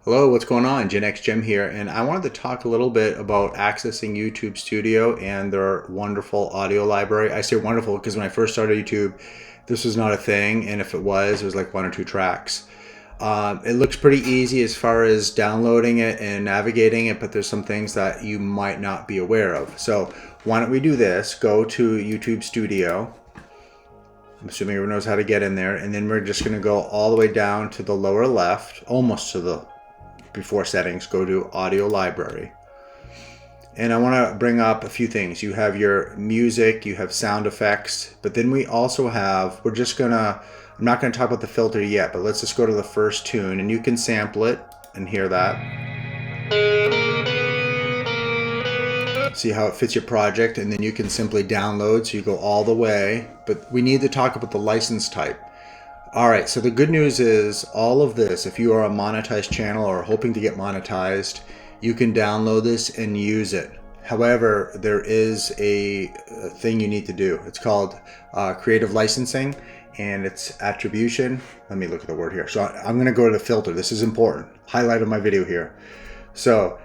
Hello, what's going on? Gen X Jim here, and I wanted to talk a little bit about accessing YouTube Studio and their wonderful audio library. I say wonderful because when I first started YouTube, this was not a thing, and if it was like one or two tracks. It looks pretty easy as far as downloading it and navigating it, but there's some things that you might not be aware of. So why don't we do this? Go to YouTube Studio. I'm assuming everyone knows how to get in there, and then we're just going to go all the way down to the lower left, almost to the before settings, go to audio library. And I want to bring up a few things. You have your music, you have sound effects, but then we also have, I'm not going to talk about the filter yet, but let's just go to the first tune and you can sample it and hear that. See how it fits your project, and then you can simply download, so you go all the way, but we need to talk about the license type. Alright, so the good news is all of this, if you are a monetized channel or hoping to get monetized, you can download this and use it. However, there is a thing you need to do. It's called creative licensing, and it's attribution. Let me look at the word here. So I'm going to go to the filter. This is important. Highlight of my video here. So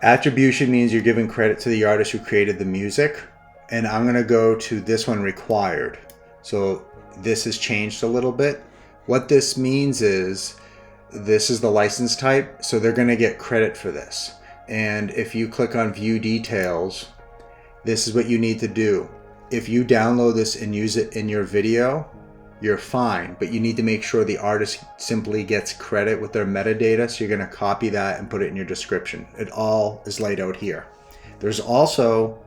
attribution means you're giving credit to the artist who created the music, and I'm going to go to this one, required. So this has changed a little bit. What this means is this is the license type, so they're going to get credit for this. And if you click on view details, this is what you need to do. If you download this and use it in your video, you're fine, but you need to make sure the artist simply gets credit with their metadata, so you're going to copy that and put it in your description. It all is laid out here. There's also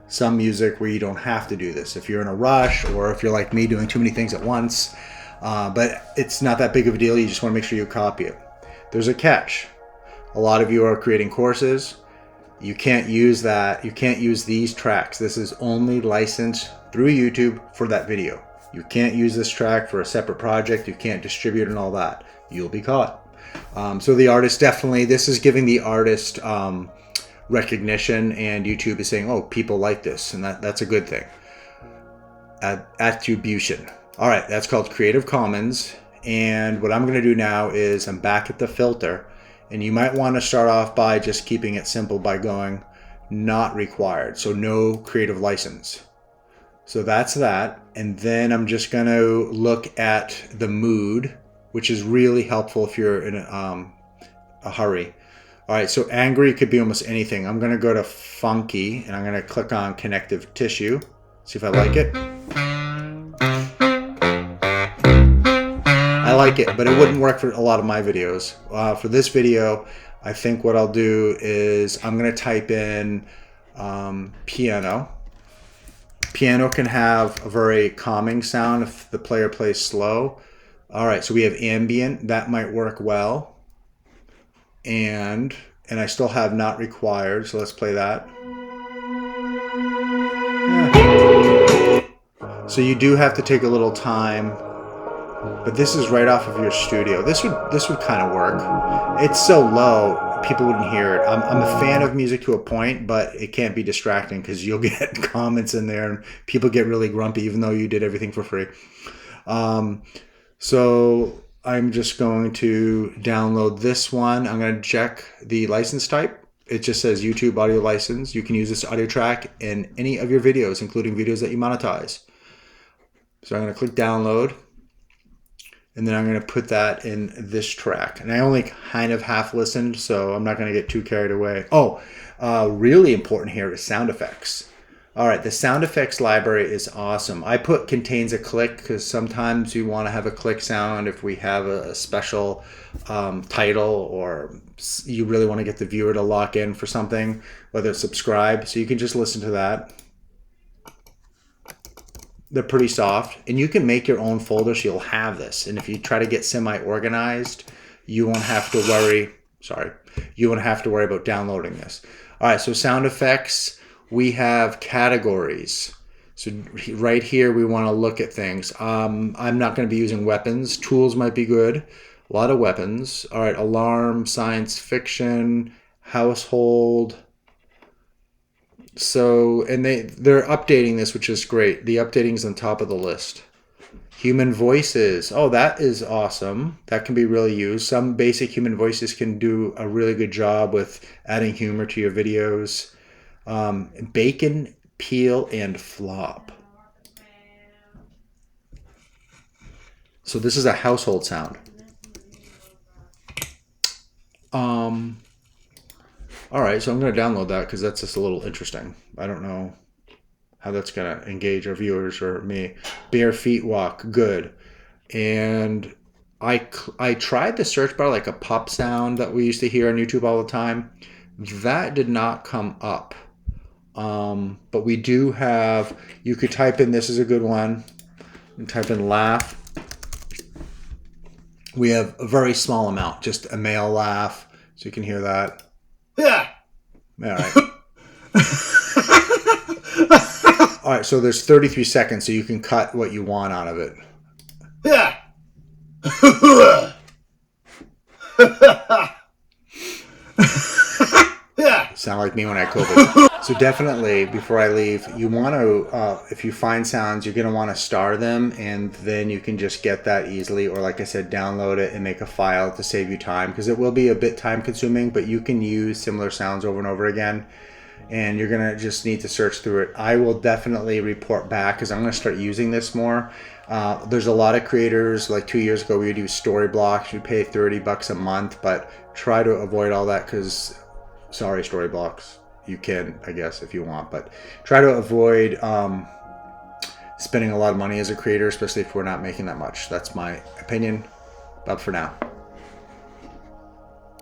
some music where you don't have to do this if you're in a rush, or if you're like me doing too many things at once, but it's not that big of a deal. You just want to make sure you copy it. There's a catch. A lot of you are creating courses. You can't use that. You can't use these tracks. This is only licensed through YouTube for that video. You can't use this track for a separate project. You can't distribute and all that. You'll be caught. So the artist definitely, this is giving the artist recognition, and YouTube is saying, oh, people like this, and that's a good thing. Attribution. All right, that's called Creative Commons. And what I'm going to do now is I'm back at the filter, and you might want to start off by just keeping it simple by going not required, so no creative license. So that's that. And then I'm just going to look at the mood, which is really helpful if you're in a hurry. All right, so angry could be almost anything. I'm going to go to funky, and I'm going to click on connective tissue. See if I like it. I like it, but it wouldn't work for a lot of my videos. For this video, I think what I'll do is I'm going to type in piano. Piano can have a very calming sound if the player plays slow. All right, so we have ambient. That might work well. And I still have not required, so let's play that. Yeah. So you do have to take a little time, but this is right off of your studio. This would kind of work. It's so low, people wouldn't hear it. I'm a fan of music to a point, but it can't be distracting because you'll get comments in there and people get really grumpy even though you did everything for free. So I'm just going to download this one. I'm going to check the license type. It just says YouTube audio license. You can use this audio track in any of your videos, including videos that you monetize. So I'm going to click download, and then I'm going to put that in this track. And I only kind of half listened, so I'm not going to get too carried away. Oh, really important here is sound effects. All right, the sound effects library is awesome. I put contains a click because sometimes you want to have a click sound if we have a special title, or you really want to get the viewer to lock in for something, whether it's subscribe. So you can just listen to that. They're pretty soft, and you can make your own folder so you'll have this. And if you try to get semi-organized, you won't have to worry. You won't have to worry about downloading this. All right, so sound effects. We have categories. So right here, we want to look at things. I'm not going to be using weapons. Tools might be good. A lot of weapons. All right, alarm, science fiction, household. So, and they're updating this, which is great. The updating is on top of the list. Human voices. Oh, that is awesome. That can be really used. Some basic human voices can do a really good job with adding humor to your videos. Bacon, peel, and flop. So this is a household sound. All right, so I'm going to download that because that's just a little interesting. I don't know how that's going to engage our viewers or me. Bare feet walk, good. And I tried the search bar, like a pop sound that we used to hear on YouTube all the time. That did not come up. But we do have, you could type in, this is a good one, and type in laugh. We have a very small amount, just a male laugh, so you can hear that. Yeah. All right. All right, so there's 33 seconds, so you can cut what you want out of it. Yeah. Yeah. Sound like me when I COVID. So definitely, before I leave, you want to, if you find sounds, you're going to want to star them, and then you can just get that easily. Or like I said, download it and make a file to save you time, because it will be a bit time consuming, but you can use similar sounds over and over again. And you're going to just need to search through it. I will definitely report back because I'm going to start using this more. There's a lot of creators, like 2 years ago, we would use story blocks. You'd pay $30 a month, but try to avoid all that because, sorry, story blocks. You can, I guess, if you want, but try to avoid spending a lot of money as a creator, especially if we're not making that much. That's my opinion. But for now.